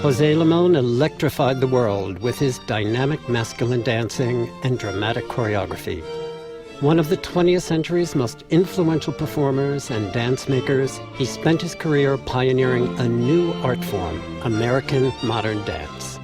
José Limón electrified the world with his dynamic masculine dancing and dramatic choreography. One of the 20th century's most influential performers and dance makers, he spent his career pioneering a new art form, American modern dance.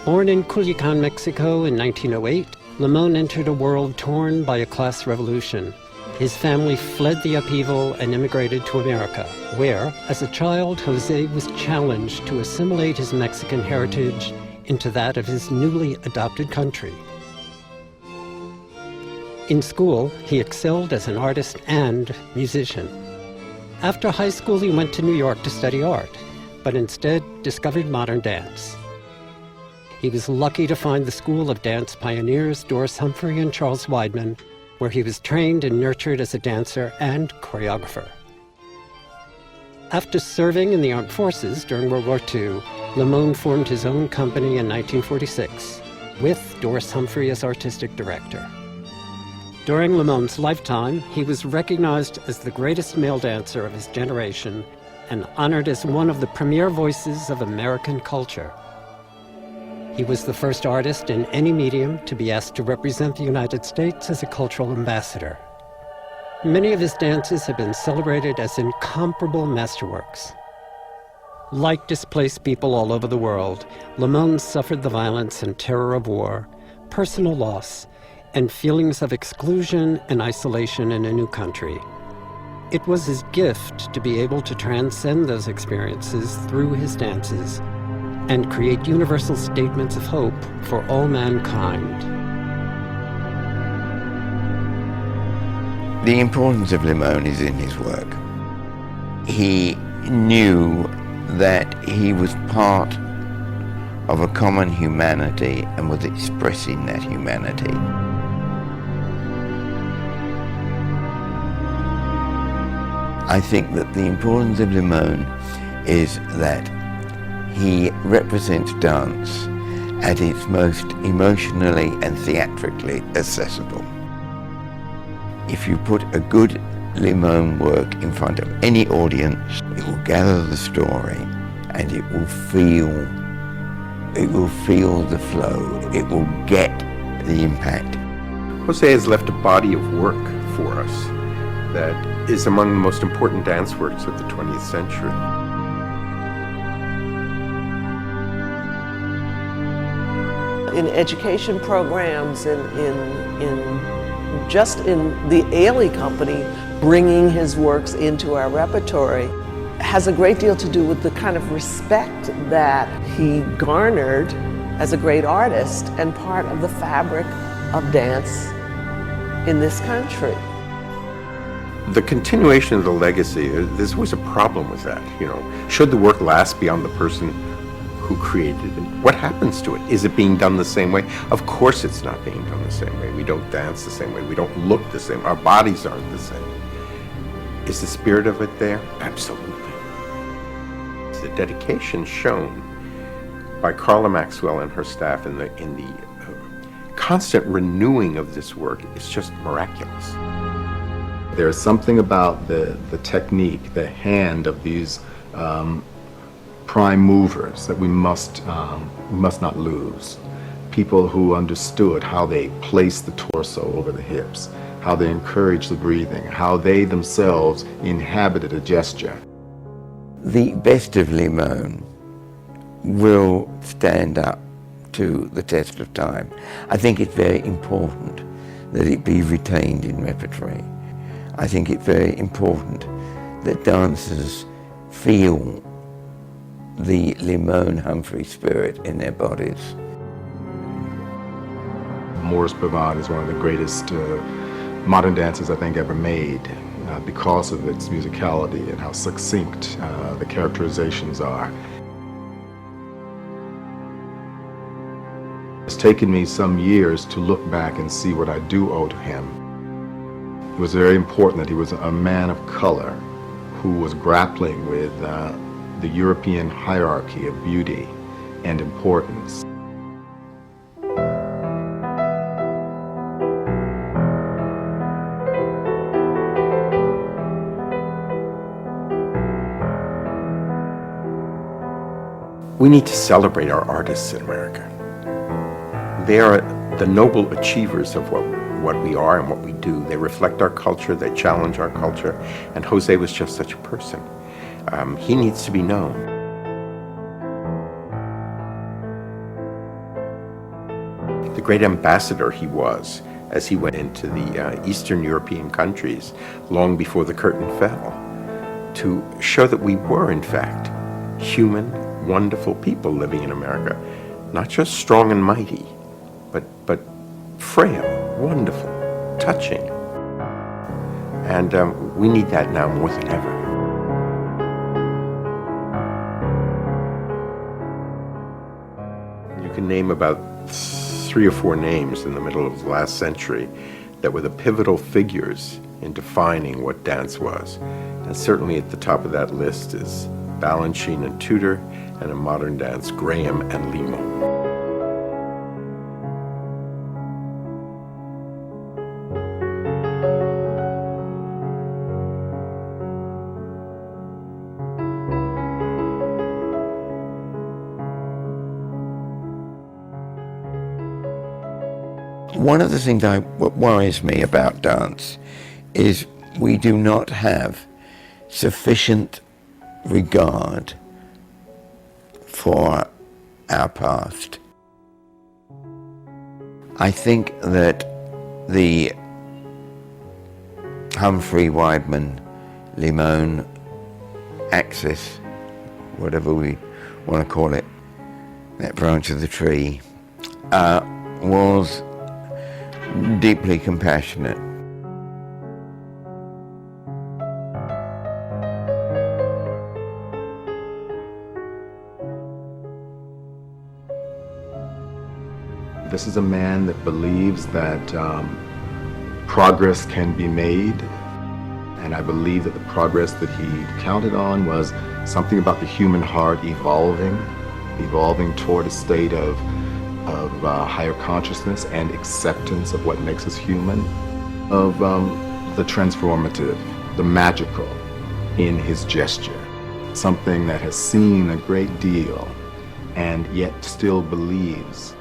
Born in Culiacan, Mexico in 1908, Limón entered a world torn by a class revolution. His family fled the upheaval and immigrated to America, where, as a child, José was challenged to assimilate his Mexican heritage into that of his newly adopted country. In school, he excelled as an artist and musician. After high school, he went to New York to study art, but instead discovered modern dance. He was lucky to find the school of dance pioneers Doris Humphrey and Charles Weidman, where he was trained and nurtured as a dancer and choreographer. After serving in the armed forces during World War II, Limón formed his own company in 1946, with Doris Humphrey as artistic director. During Limón's lifetime, he was recognized as the greatest male dancer of his generation and honored as one of the premier voices of American culture. He was the first artist in any medium to be asked to represent the United States as a cultural ambassador. Many of his dances have been celebrated as incomparable masterworks. Like displaced people all over the world, Limón suffered the violence and terror of war, personal loss, and feelings of exclusion and isolation in a new country. It was his gift to be able to transcend those experiences through his dances and create universal statements of hope for all mankind. The importance of Limón is in his work. He knew that he was part of a common humanity and was expressing that humanity. I think that the importance of Limón is that he represents dance at its most emotionally and theatrically accessible. If you put a good Limón work in front of any audience, it will gather the story and it will feel the flow, it will get the impact. José has left a body of work for us that is among the most important dance works of the 20th century. In education programs, just in the Ailey Company, bringing his works into our repertory has a great deal to do with the kind of respect that he garnered as a great artist and part of the fabric of dance in this country. The continuation of the legacy, there's always a problem with that. Should the work last beyond the person who created it? What happens to it? Is it being done the same way? Of course it's not being done the same way. We don't dance the same way. We don't look the same. Our bodies aren't the same. Is the spirit of it there? Absolutely. The dedication shown by Carla Maxwell and her staff in the constant renewing of this work is just miraculous. There's something about the technique, the hand of these prime movers that we must not lose. People who understood how they placed the torso over the hips, how they encouraged the breathing, how they themselves inhabited a gesture. The best of Limón will stand up to the test of time. I think it's very important that it be retained in repertory. I think it's very important that dancers feel the Limón Humphrey spirit in their bodies. Maurice Pavard is one of the greatest modern dances I think ever made because of its musicality and how succinct the characterizations are. It's taken me some years to look back and see what I do owe to him. It was very important that he was a man of color who was grappling with the European hierarchy of beauty and importance. We need to celebrate our artists in America. They are the noble achievers of what we are and what we do. They reflect our culture, they challenge our culture, and Jose was just such a person. He needs to be known. The great ambassador he was as he went into the Eastern European countries long before the curtain fell, to show that we were, in fact, human, wonderful people living in America, not just strong and mighty, but frail, wonderful, touching. And we need that now more than ever. You can name about 3 or 4 names in the middle of the last century that were the pivotal figures in defining what dance was. And certainly at the top of that list is Balanchine and Tudor, and in modern dance, Graham and Limón. One of the things what worries me about dance is we do not have sufficient regard for our past. I think that the Humphrey, Weidman, Limón axis, whatever we want to call it, that branch of the tree, was deeply compassionate. This is a man that believes that progress can be made, and I believe that the progress that he counted on was something about the human heart evolving toward a state of higher consciousness and acceptance of what makes us human, of the transformative, the magical in his gesture, something that has seen a great deal and yet still believes